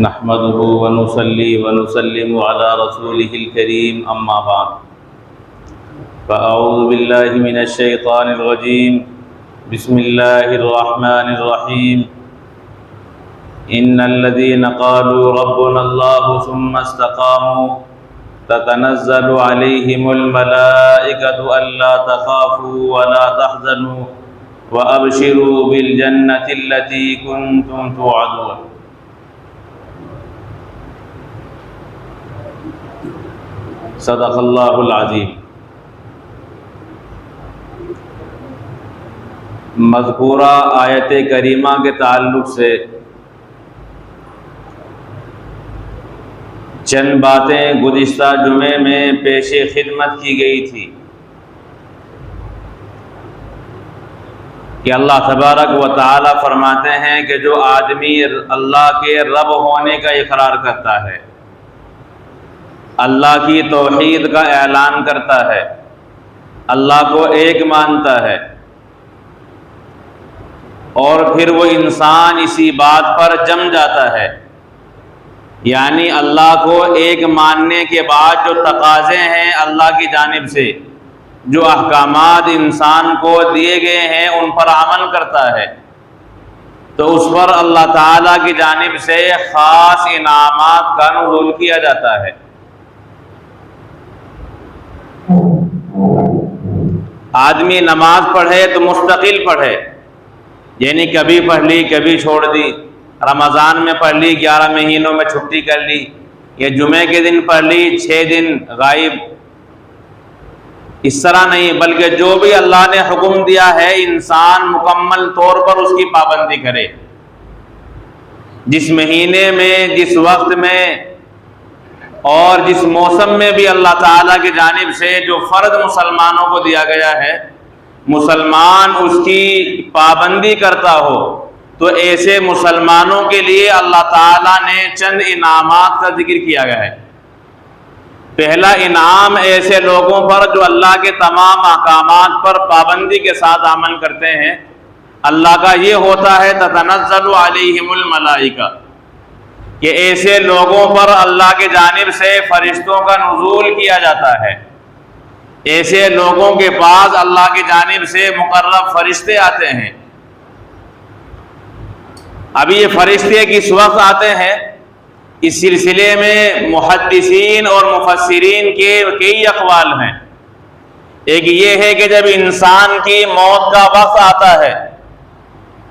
نحمده ونصلي ونسلم على رسوله الكريم أما بعد فأعوذ بالله من الشيطان الرجيم بسم الله الرحمن الرحيم إن الذين قالوا ربنا الله ثم استقاموا تتنزل عليهم الملائكة ألا تخافوا ولا تحزنوا وأبشروا بالجنة التي كنتم توعدون۔ صدق اللہ العظیم۔ مذکورہ آیت کریمہ کے تعلق سے چند باتیں گزشتہ جمعے میں پیش خدمت کی گئی تھی کہ اللہ تبارک و تعالی فرماتے ہیں کہ جو آدمی اللہ کے رب ہونے کا اقرار کرتا ہے، اللہ کی توحید کا اعلان کرتا ہے، اللہ کو ایک مانتا ہے، اور پھر وہ انسان اسی بات پر جم جاتا ہے، یعنی اللہ کو ایک ماننے کے بعد جو تقاضے ہیں اللہ کی جانب سے، جو احکامات انسان کو دیے گئے ہیں ان پر عمل کرتا ہے، تو اس پر اللہ تعالیٰ کی جانب سے خاص انعامات کا نزول کیا جاتا ہے۔ آدمی نماز پڑھے تو مستقل پڑھے، یعنی کبھی پڑھ لی کبھی چھوڑ دی، رمضان میں پڑھ لی 11 مہینوں میں چھٹی کر لی، یا جمعے کے دن پڑھ لی 6 دن غائب، اس طرح نہیں، بلکہ جو بھی اللہ نے حکم دیا ہے انسان مکمل طور پر اس کی پابندی کرے۔ جس مہینے میں، جس وقت میں اور جس موسم میں بھی اللہ تعالیٰ کی جانب سے جو فرض مسلمانوں کو دیا گیا ہے، مسلمان اس کی پابندی کرتا ہو، تو ایسے مسلمانوں کے لیے اللہ تعالیٰ نے چند انعامات کا ذکر کیا گیا ہے۔ پہلا انعام ایسے لوگوں پر جو اللہ کے تمام احکامات پر پابندی کے ساتھ عمل کرتے ہیں، اللہ کا یہ ہوتا ہے تتنزل علیہم الملائکہ، کہ ایسے لوگوں پر اللہ کی جانب سے فرشتوں کا نزول کیا جاتا ہے، ایسے لوگوں کے پاس اللہ کی جانب سے مقرب فرشتے آتے ہیں۔ ابھی یہ فرشتے کس وقت آتے ہیں، اس سلسلے میں محدثین اور مفسرین کے کئی اقوال ہیں۔ ایک یہ ہے کہ جب انسان کی موت کا وقت آتا ہے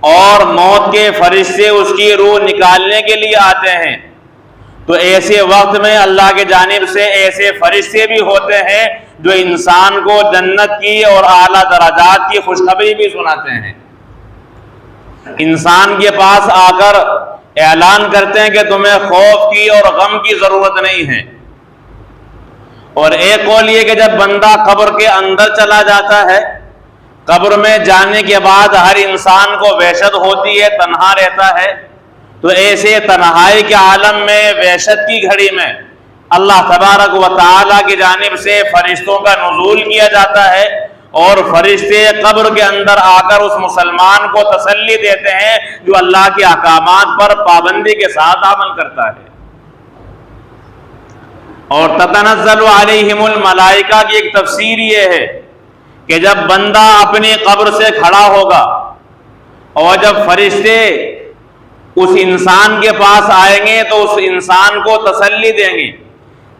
اور موت کے فرشتے اس کی روح نکالنے کے لیے آتے ہیں، تو ایسے وقت میں اللہ کی جانب سے ایسے فرشتے بھی ہوتے ہیں جو انسان کو جنت کی اور اعلیٰ درجات کی خوشخبری بھی سناتے ہیں۔ انسان کے پاس آ کر اعلان کرتے ہیں کہ تمہیں خوف کی اور غم کی ضرورت نہیں ہے۔ اور ایک قول یہ کہ جب بندہ قبر کے اندر چلا جاتا ہے، قبر میں جانے کے بعد ہر انسان کو وحشت ہوتی ہے، تنہا رہتا ہے، تو ایسے تنہائی کے عالم میں، وحشت کی گھڑی میں اللہ تبارک و تعالیٰ کی جانب سے فرشتوں کا نزول کیا جاتا ہے، اور فرشتے قبر کے اندر آ کر اس مسلمان کو تسلی دیتے ہیں جو اللہ کے احکامات پر پابندی کے ساتھ عمل کرتا ہے۔ اور تتنزل علیہم الملائکہ کی ایک تفسیر یہ ہے کہ جب بندہ اپنی قبر سے کھڑا ہوگا اور جب فرشتے اس انسان کے پاس آئیں گے تو اس انسان کو تسلی دیں گے۔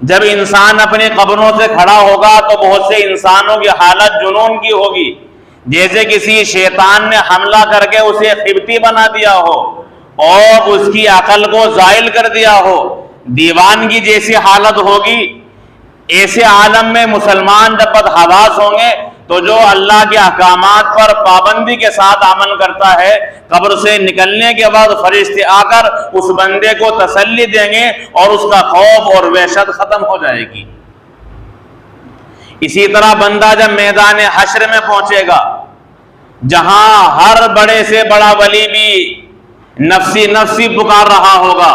جب انسان اپنی قبروں سے کھڑا ہوگا تو بہت سے انسانوں کی حالت جنون کی ہوگی، جیسے کسی شیطان نے حملہ کر کے اسے قبطی بنا دیا ہو اور اس کی عقل کو زائل کر دیا ہو، دیوانگی جیسی حالت ہوگی۔ ایسے عالم میں مسلمان جب بدحواس ہوں گے تو جو اللہ کے احکامات پر پابندی کے ساتھ عمل کرتا ہے، قبر سے نکلنے کے بعد فرشتے آ کر اس بندے کو تسلی دیں گے اور اس کا خوف اور وحشت ختم ہو جائے گی۔ اسی طرح بندہ جب میدان حشر میں پہنچے گا، جہاں ہر بڑے سے بڑا ولی بھی نفسی نفسی پکار رہا ہوگا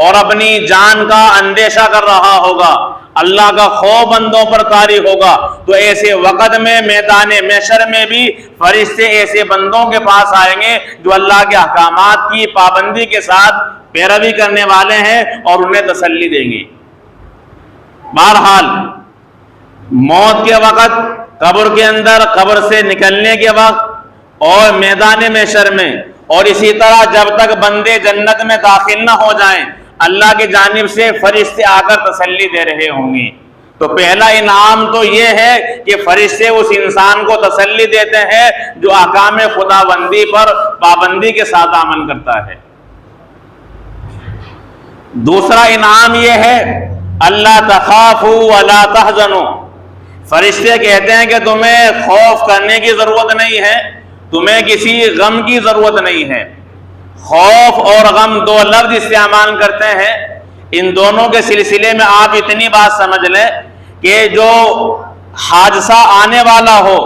اور اپنی جان کا اندیشہ کر رہا ہوگا، اللہ کا خوف بندوں پر طاری ہوگا، تو ایسے وقت میں میدان محشر میں بھی فرشتے ایسے بندوں کے پاس آئیں گے جو اللہ کے احکامات کی پابندی کے ساتھ پیروی کرنے والے ہیں اور انہیں تسلی دیں گے۔ بہرحال موت کے وقت، قبر کے اندر، قبر سے نکلنے کے وقت اور میدان محشر میں، اور اسی طرح جب تک بندے جنت میں داخل نہ ہو جائیں اللہ کی جانب سے فرشتے آ کر تسلی دے رہے ہوں گے۔ تو پہلا انعام تو یہ ہے کہ فرشتے اس انسان کو تسلی دیتے ہیں جو احکام خدا بندی پر پابندی کے ساتھ عمل کرتا ہے۔ دوسرا انعام یہ ہے اللہ تخافوا ولا تحزنوا، فرشتے کہتے ہیں کہ تمہیں خوف کرنے کی ضرورت نہیں ہے، تمہیں کسی غم کی ضرورت نہیں ہے۔ خوف اور غم دو لفظ استعمال کرتے ہیں، ان دونوں کے سلسلے میں آپ اتنی بات سمجھ لیں کہ جو حادثہ آنے والا ہو،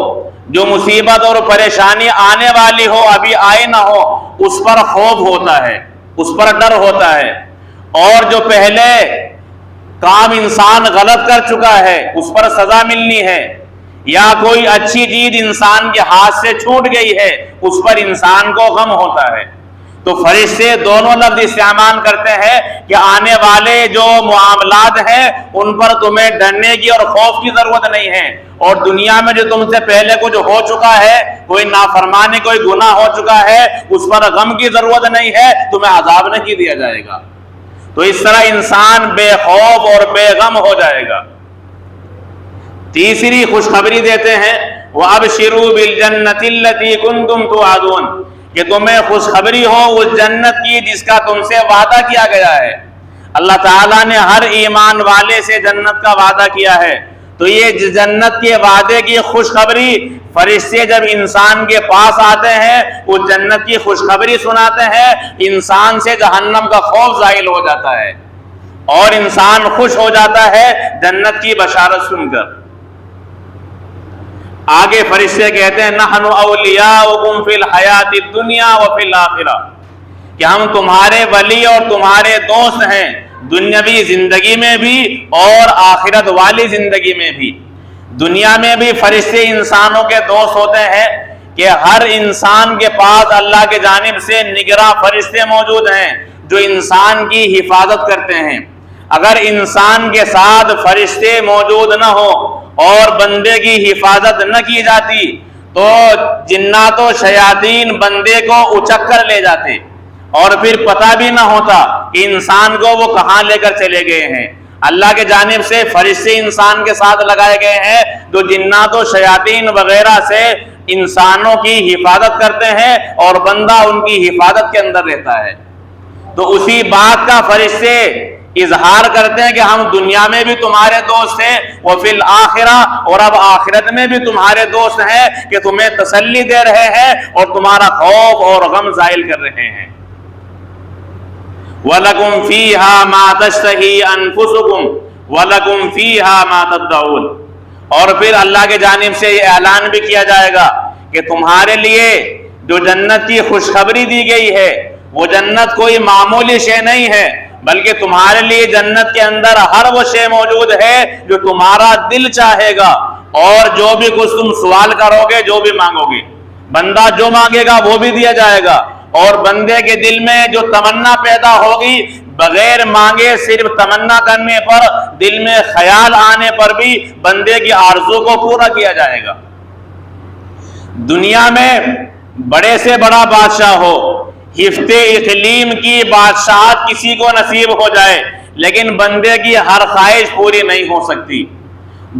جو مصیبت اور پریشانی آنے والی ہو، ابھی آئے نہ ہو، اس پر خوف ہوتا ہے، اس پر ڈر ہوتا ہے، اور جو پہلے کام انسان غلط کر چکا ہے اس پر سزا ملنی ہے، یا کوئی اچھی چیز انسان کے ہاتھ سے چھوٹ گئی ہے اس پر انسان کو غم ہوتا ہے۔ تو فرشتے دونوں لفظ استعمال کرتے ہیں کہ آنے والے جو معاملات ہیں ان پر تمہیں ڈرنے کی اور خوف کی ضرورت نہیں ہے، اور دنیا میں جو تم سے پہلے کچھ ہو چکا ہے، کوئی نافرمانی، کوئی گناہ ہو چکا ہے، اس پر غم کی ضرورت نہیں ہے، تمہیں عذاب نہیں دیا جائے گا۔ تو اس طرح انسان بے خوف اور بے غم ہو جائے گا۔ تیسری خوشخبری دیتے ہیں وَأَبْشِرُوا بِالْجَنَّةِ الَّتِي كُنْتُمْ تُوعَدُونَ، کہ تمہیں خوشخبری ہو اس جنت کی جس کا تم سے وعدہ کیا گیا ہے۔ اللہ تعالیٰ نے ہر ایمان والے سے جنت کا وعدہ کیا ہے، تو یہ جنت کے وعدے کی خوشخبری فرشتے جب انسان کے پاس آتے ہیں وہ جنت کی خوشخبری سناتے ہیں، انسان سے جہنم کا خوف زائل ہو جاتا ہے اور انسان خوش ہو جاتا ہے جنت کی بشارت سن کر۔ آگے فرشتے کہتے ہیں نحن اولیاؤکم فی الحیات الدنیا وفی الآخرہ، کہ ہم تمہارے ولی اور تمہارے دوست ہیں دنیاوی زندگی میں بھی اور آخرت والی زندگی میں بھی۔ دنیا میں بھی فرشتے انسانوں کے دوست ہوتے ہیں کہ ہر انسان کے پاس اللہ کے جانب سے نگراں فرشتے موجود ہیں جو انسان کی حفاظت کرتے ہیں۔ اگر انسان کے ساتھ فرشتے موجود نہ ہو اور بندے کی حفاظت نہ کی جاتی تو جنات و شیاطین بندے کو اچک کر لے جاتے اور پھر پتہ بھی نہ ہوتا کہ انسان کو وہ کہاں لے کر چلے گئے ہیں۔ اللہ کے جانب سے فرشتے انسان کے ساتھ لگائے گئے ہیں جو جنات و شیاطین وغیرہ سے انسانوں کی حفاظت کرتے ہیں اور بندہ ان کی حفاظت کے اندر رہتا ہے۔ تو اسی بات کا فرشتے اظہار کرتے ہیں کہ ہم دنیا میں بھی تمہارے دوست ہیں وفی الآخرہ، اور اب آخرت میں بھی تمہارے دوست ہیں کہ تمہیں تسلی دے رہے ہیں اور تمہارا خوف اور غم زائل کر رہے ہیں۔ وَلَكُمْ فِيهَا مَا تَشْتَهِي أَنفُسُكُمْ وَلَكُمْ فِيهَا مَا تَدَّعُونَ، اور پھر اللہ کے جانب سے یہ اعلان بھی کیا جائے گا کہ تمہارے لیے جو جنت کی خوشخبری دی گئی ہے وہ جنت کوئی معمولی شے نہیں ہے، بلکہ تمہارے لیے جنت کے اندر ہر وہ شے موجود ہے جو تمہارا دل چاہے گا، اور جو بھی کچھ تم سوال کرو گے، جو بھی مانگو گے، بندہ جو مانگے گا وہ بھی دیا جائے گا، اور بندے کے دل میں جو تمنا پیدا ہوگی بغیر مانگے صرف تمنا کرنے پر، دل میں خیال آنے پر بھی بندے کی آرزو کو پورا کیا جائے گا۔ دنیا میں بڑے سے بڑا بادشاہ ہو، ہفتے اقلیم کی بادشاہت کسی کو نصیب ہو جائے، لیکن بندے کی ہر خواہش پوری نہیں ہو سکتی۔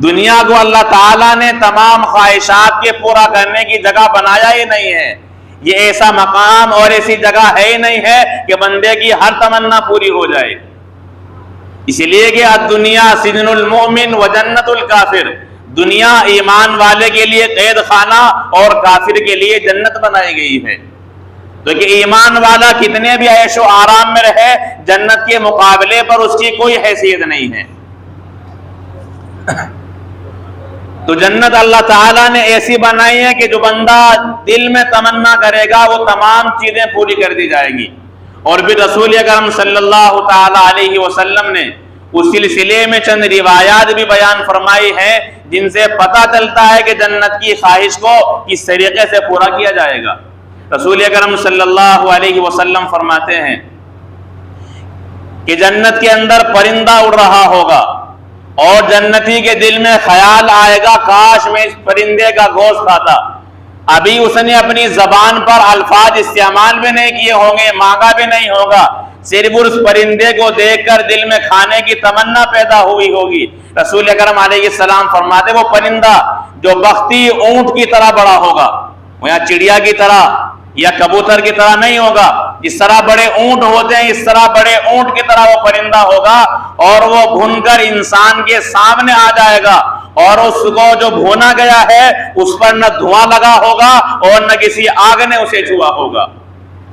دنیا کو اللہ تعالیٰ نے تمام خواہشات کے پورا کرنے کی جگہ بنایا ہی نہیں ہے، یہ ایسا مقام اور ایسی جگہ ہے ہی نہیں ہے کہ بندے کی ہر تمنا پوری ہو جائے۔ اس لیے کہ الدنیا سجن المؤمن و جنت الکافر، دنیا ایمان والے کے لیے قید خانہ اور کافر کے لیے جنت بنائی گئی ہے۔ تو کہ ایمان والا کتنے بھی عیش و آرام میں رہے، جنت کے مقابلے پر اس کی کوئی حیثیت نہیں ہے۔ تو جنت اللہ تعالیٰ نے ایسی بنائی ہے کہ جو بندہ دل میں تمنا کرے گا وہ تمام چیزیں پوری کر دی جائے گی۔ اور پھر رسول اکرم صلی اللہ تعالیٰ علیہ وسلم نے اس سلسلے میں چند روایات بھی بیان فرمائی ہیں جن سے پتہ چلتا ہے کہ جنت کی خواہش کو کس طریقے سے پورا کیا جائے گا۔ رسول اکرم صلی اللہ علیہ وسلم فرماتے ہیں کہ جنت کے اندر پرندہ اڑ رہا ہوگا اور جنتی کے دل میں خیال آئے گا کاش میں اس پرندے کا گوشت کھاتا. ابھی اس نے اپنی زبان پر الفاظ استعمال بھی نہیں کیے ہوں گے، مانگا بھی نہیں ہوگا، صرف اس پرندے کو دیکھ کر دل میں کھانے کی تمنا پیدا ہوئی ہوگی. رسول اکرم علیہ السلام فرماتے وہ پرندہ جو بختی اونٹ کی طرح بڑا ہوگا، یا چڑیا کی طرح یا کبوتر کی طرح نہیں ہوگا، جس طرح بڑے اونٹ ہوتے ہیں اس طرح بڑے اونٹ کی طرح وہ پرندہ ہوگا، اور وہ بھون کر انسان کے سامنے آ جائے گا، اور اس کو جو بھونا گیا ہے اس پر نہ دھواں لگا ہوگا اور نہ کسی آگ نے اسے چھوا ہوگا.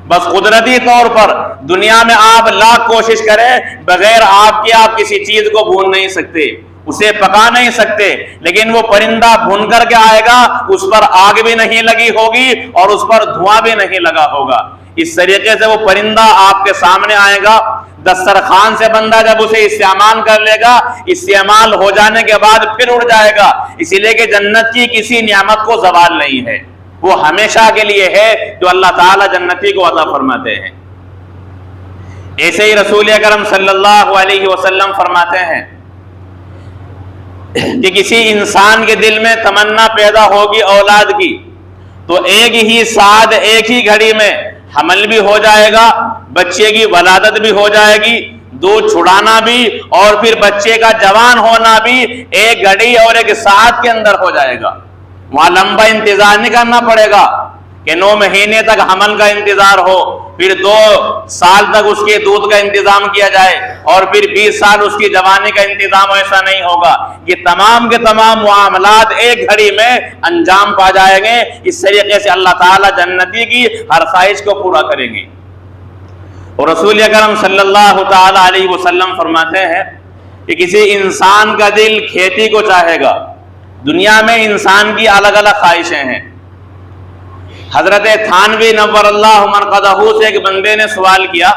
بس قدرتی طور پر دنیا میں آپ لاکھ کوشش کریں، بغیر آگ کے آپ کسی چیز کو بھون نہیں سکتے، اسے پکا نہیں سکتے، لیکن وہ پرندہ بھون کر کے آئے گا، اس پر آگ بھی نہیں لگی ہوگی اور اس پر دھواں بھی نہیں لگا ہوگا. اس طریقے سے وہ پرندہ آپ کے سامنے آئے گا. دسترخوان سے بندہ جب اسے استعمال کر لے گا، استعمال ہو جانے کے بعد پھر اڑ جائے گا، اسی لیے کہ جنت کی کسی نعمت کو زوال نہیں ہے، وہ ہمیشہ کے لیے ہے جو اللہ تعالی جنتی کو عطا فرماتے ہیں. ایسے ہی رسول اکرم صلی اللہ علیہ وسلم فرماتے ہیں کہ کسی انسان کے دل میں تمنا پیدا ہوگی اولاد کی تو ایک ہی ساتھ ایک ہی گھڑی میں حمل بھی ہو جائے گا، بچے کی ولادت بھی ہو جائے گی، دودھ چھڑانا بھی اور پھر بچے کا جوان ہونا بھی ایک گھڑی اور ایک ساتھ کے اندر ہو جائے گا. وہاں لمبا انتظار نہیں کرنا پڑے گا کہ 9 مہینے تک حمل کا انتظار ہو، پھر 2 سال تک اس کے دودھ کا انتظام کیا جائے اور پھر 20 سال اس کی جوانی کا انتظام. ایسا نہیں ہوگا، یہ تمام کے تمام معاملات ایک گھڑی میں انجام پا جائیں گے. اس طریقے سے اللہ تعالیٰ جنتی کی ہر خواہش کو پورا کریں گے. اور رسول اکرم صلی اللہ تعالی علیہ وسلم فرماتے ہیں کہ کسی انسان کا دل کھیتی کو چاہے گا. دنیا میں انسان کی الگ الگ خواہشیں ہیں. حضرت تھانوی نور اللہ مرقدہ سے ایک بندے نے سوال کیا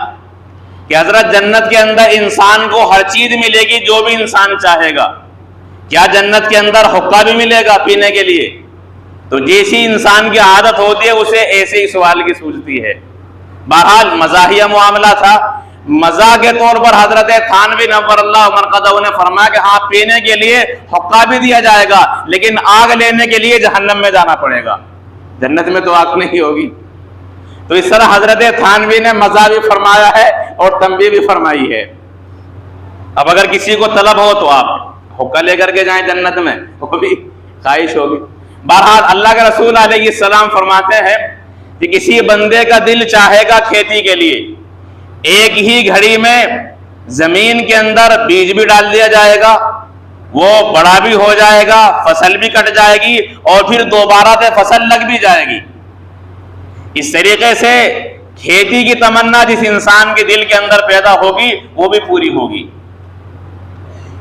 کہ حضرت جنت کے اندر انسان کو ہر چیز ملے گی جو بھی انسان چاہے گا، کیا جنت کے اندر حقہ بھی ملے گا پینے کے لیے؟ تو جیسی انسان کی عادت ہوتی ہے اسے ایسے ہی سوال کی سوچتی ہے. بہرحال مزاحیہ معاملہ تھا، مزاح کے طور پر حضرت تھانوی نور اللہ مرقدہ نے فرمایا کہ ہاں پینے کے لیے حقہ بھی دیا جائے گا، لیکن آگ لینے کے لیے جہنم میں جانا پڑے گا، جنت میں تو آگ نہیں ہوگی. تو اس طرح حضرت تھانوی نے مزاح بھی فرمایا ہے اور تنبیہ بھی فرمائی ہے. اب اگر کسی کو طلب ہو تو آپ حقہ لے کر کے جائیں جنت میں، وہ بھی خواہش ہوگی. بہرحال اللہ کے رسول علیہ السلام فرماتے ہیں کہ کسی بندے کا دل چاہے گا کھیتی کے لیے، ایک ہی گھڑی میں زمین کے اندر بیج بھی ڈال دیا جائے گا، وہ بڑا بھی ہو جائے گا، فصل بھی کٹ جائے گی اور پھر دوبارہ سے فصل لگ بھی جائے گی. اس طریقے سے کھیتی کی تمنا جس انسان کے دل کے اندر پیدا ہوگی وہ بھی پوری ہوگی.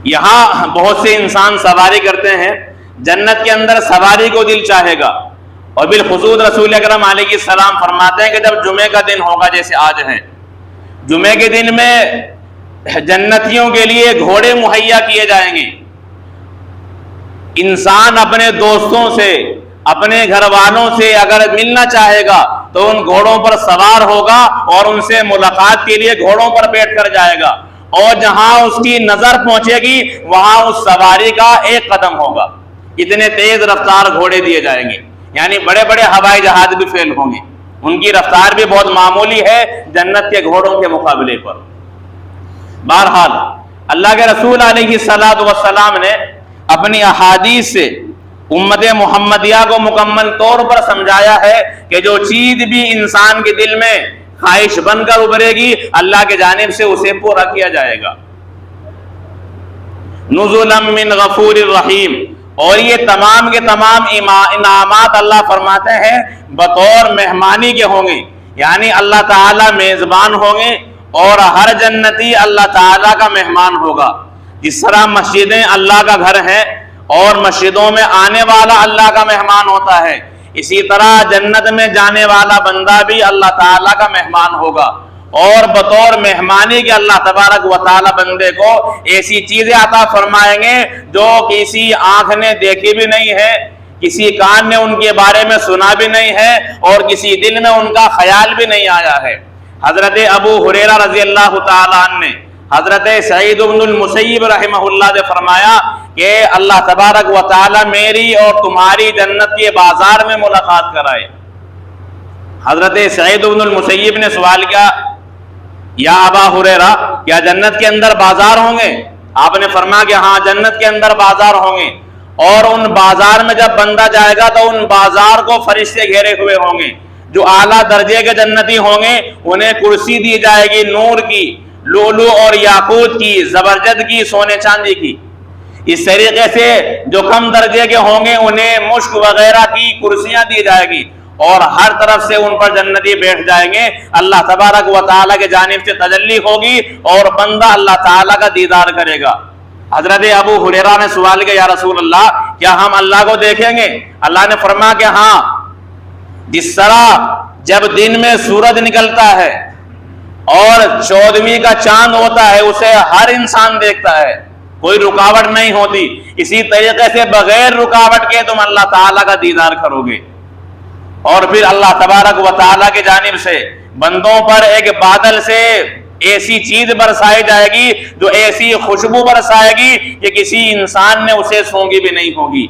یہاں بہت سے انسان سواری کرتے ہیں، جنت کے اندر سواری کو دل چاہے گا. اور بالخصوص رسول اکرم علیہ السلام فرماتے ہیں کہ جب جمعے کا دن ہوگا جیسے آج ہے، جمعے کے دن میں جنتیوں کے لیے گھوڑے مہیا کیے جائیں گے. انسان اپنے دوستوں سے اپنے گھر والوں سے اگر ملنا چاہے گا تو ان گھوڑوں پر سوار ہوگا اور ان سے ملاقات کے لیے گھوڑوں پر بیٹھ کر جائے گا، اور جہاں اس کی نظر پہنچے گی وہاں اس سواری کا ایک قدم ہوگا. اتنے تیز رفتار گھوڑے دیے جائیں گے، یعنی بڑے بڑے ہوائی جہاز بھی فیل ہوں گے، ان کی رفتار بھی بہت معمولی ہے جنت کے گھوڑوں کے مقابلے پر. بہرحال اللہ کے رسول علیہ السلام نے اپنی احادیث سے امت محمدیہ کو مکمل طور پر سمجھایا ہے کہ جو چیز بھی انسان کے دل میں خواہش بن کر ابھرے گی اللہ کے جانب سے اسے پورا کیا جائے گا. نزلا من غفور الرحیم. اور یہ تمام کے تمام انعامات اللہ فرماتے ہیں بطور مہمانی کے ہوں گے، یعنی اللہ تعالیٰ میزبان ہوں گے اور ہر جنتی اللہ تعالیٰ کا مہمان ہوگا. جس طرح مسجدیں اللہ کا گھر ہیں اور مسجدوں میں آنے والا اللہ کا مہمان ہوتا ہے، اسی طرح جنت میں جانے والا بندہ بھی اللہ تعالیٰ کا مہمان ہوگا. اور بطور مہمانی کے اللہ تبارک و تعالیٰ بندے کو ایسی چیزیں عطا فرمائیں گے جو کسی آنکھ نے دیکھی بھی نہیں ہے، کسی کان نے ان کے بارے میں سنا بھی نہیں ہے اور کسی دل میں ان کا خیال بھی نہیں آیا ہے. حضرت ابو ہریرہ رضی اللہ تعالیٰ عنہ نے حضرت سعید بن المسیب رحمہ اللہ نے فرمایا کہ اللہ تبارک و تعالی میری اور تمہاری جنت کے بازار میں ملاقات کرائے۔ حضرت سعید بن المسیب نے سوال کیا، یا ابا ہریرہ کیا جنت کے اندر بازار ہوں گے؟ آپ نے فرمایا کہ ہاں جنت کے اندر بازار ہوں گے، اور ان بازار میں جب بندہ جائے گا تو ان بازار کو فرشتے گھیرے ہوئے ہوں گے۔ جو اعلیٰ درجے کے جنتی ہوں گے انہیں کرسی دی جائے گی نور کی، لولو اور یاقوت کی، زبرجد کی، سونے چاندی کی۔ اس طریقے سے جو کم درجے کے ہوں گے انہیں مشک وغیرہ کی کرسیاں دی جائے گی، اور ہر طرف سے ان پر جنتی بیٹھ جائیں گے۔ اللہ تبارک و تعالیٰ کی جانب سے تجلی ہوگی اور بندہ اللہ تعالیٰ کا دیدار کرے گا۔ حضرت ابو ہریرہ نے سوال کیا، یا رسول اللہ کیا ہم اللہ کو دیکھیں گے؟ اللہ نے فرمایا کہ ہاں، جس طرح جب دن میں سورج نکلتا ہے اور 14ویں کا چاند ہوتا ہے اسے ہر انسان دیکھتا ہے، کوئی رکاوٹ نہیں ہوتی، اسی طریقے سے بغیر رکاوٹ کے تم اللہ تعالیٰ کا دیدار کرو گے۔ اور پھر اللہ تبارک و تعالیٰ کی جانب سے بندوں پر ایک بادل سے ایسی چیز برسائی جائے گی جو ایسی خوشبو برسائے گی کہ کسی انسان نے اسے سونگی بھی نہیں ہوگی۔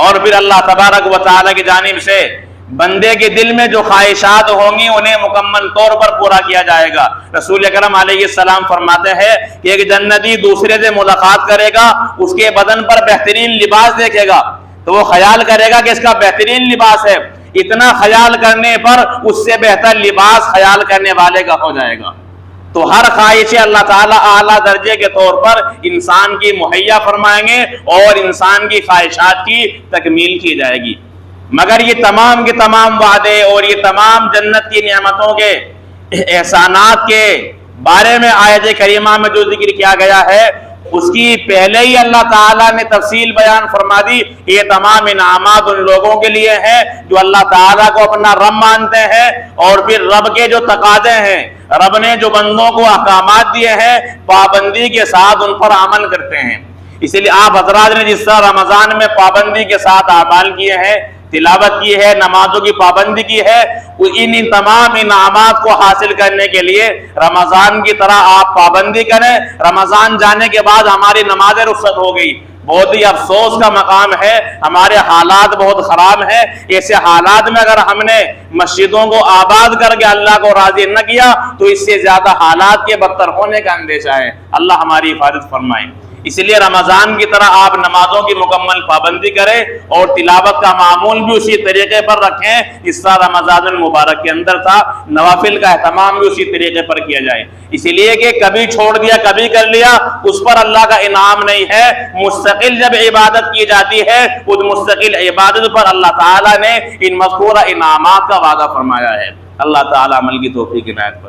اور پھر اللہ تبارک و تعالیٰ کی جانب سے بندے کے دل میں جو خواہشات ہوں گی انہیں مکمل طور پر پورا کیا جائے گا۔ رسول اکرم علیہ السلام فرماتے ہیں کہ ایک جنتی دوسرے سے ملاقات کرے گا، اس کے بدن پر بہترین لباس دیکھے گا تو وہ خیال کرے گا کہ اس کا بہترین لباس ہے، اتنا خیال کرنے پر اس سے بہتر لباس خیال کرنے والے کا ہو جائے گا۔ تو ہر خواہش اللہ تعالیٰ اعلیٰ درجے کے طور پر انسان کی مہیا فرمائیں گے اور انسان کی خواہشات کی تکمیل کی جائے گی۔ مگر یہ تمام کے تمام وعدے اور یہ تمام جنت کی نعمتوں کے احسانات کے بارے میں آیت کریمہ میں جو ذکر کیا گیا ہے اس کی پہلے ہی اللہ تعالیٰ نے تفصیل بیان فرما دی کہ یہ تمام انعامات ان لوگوں کے لیے ہیں جو اللہ تعالیٰ کو اپنا رب مانتے ہیں، اور پھر رب کے جو تقاضے ہیں، رب نے جو بندوں کو احکامات دیے ہیں پابندی کے ساتھ ان پر عمل کرتے ہیں۔ اسی لیے آپ حضرات نے جس طرح رمضان میں پابندی کے ساتھ اعمال کیے ہیں، تلاوت کی ہے، نمازوں کی پابندی کی ہے، ان تمام انعامات کو حاصل کرنے کے لیے رمضان کی طرح آپ پابندی کریں۔ رمضان جانے کے بعد ہماری نماز رخصت ہو گئی، بہت ہی افسوس کا مقام ہے، ہمارے حالات بہت خراب ہیں۔ ایسے حالات میں اگر ہم نے مسجدوں کو آباد کر کے اللہ کو راضی نہ کیا تو اس سے زیادہ حالات کے بدتر ہونے کا اندیشہ ہے۔ اللہ ہماری حفاظت فرمائے۔ اس لیے رمضان کی طرح آپ نمازوں کی مکمل پابندی کریں اور تلاوت کا معمول بھی اسی طریقے پر رکھیں جس طرح رمضان المبارک کے اندر تھا، نوافل کا اہتمام بھی اسی طریقے پر کیا جائے۔ اسی لیے کہ کبھی چھوڑ دیا کبھی کر لیا اس پر اللہ کا انعام نہیں ہے، مستقل جب عبادت کی جاتی ہے اس مستقل عبادت پر اللہ تعالیٰ نے ان مذکورہ انعامات کا وعدہ فرمایا ہے۔ اللہ تعالیٰ عمل کی توفیق عنایت فرمائے۔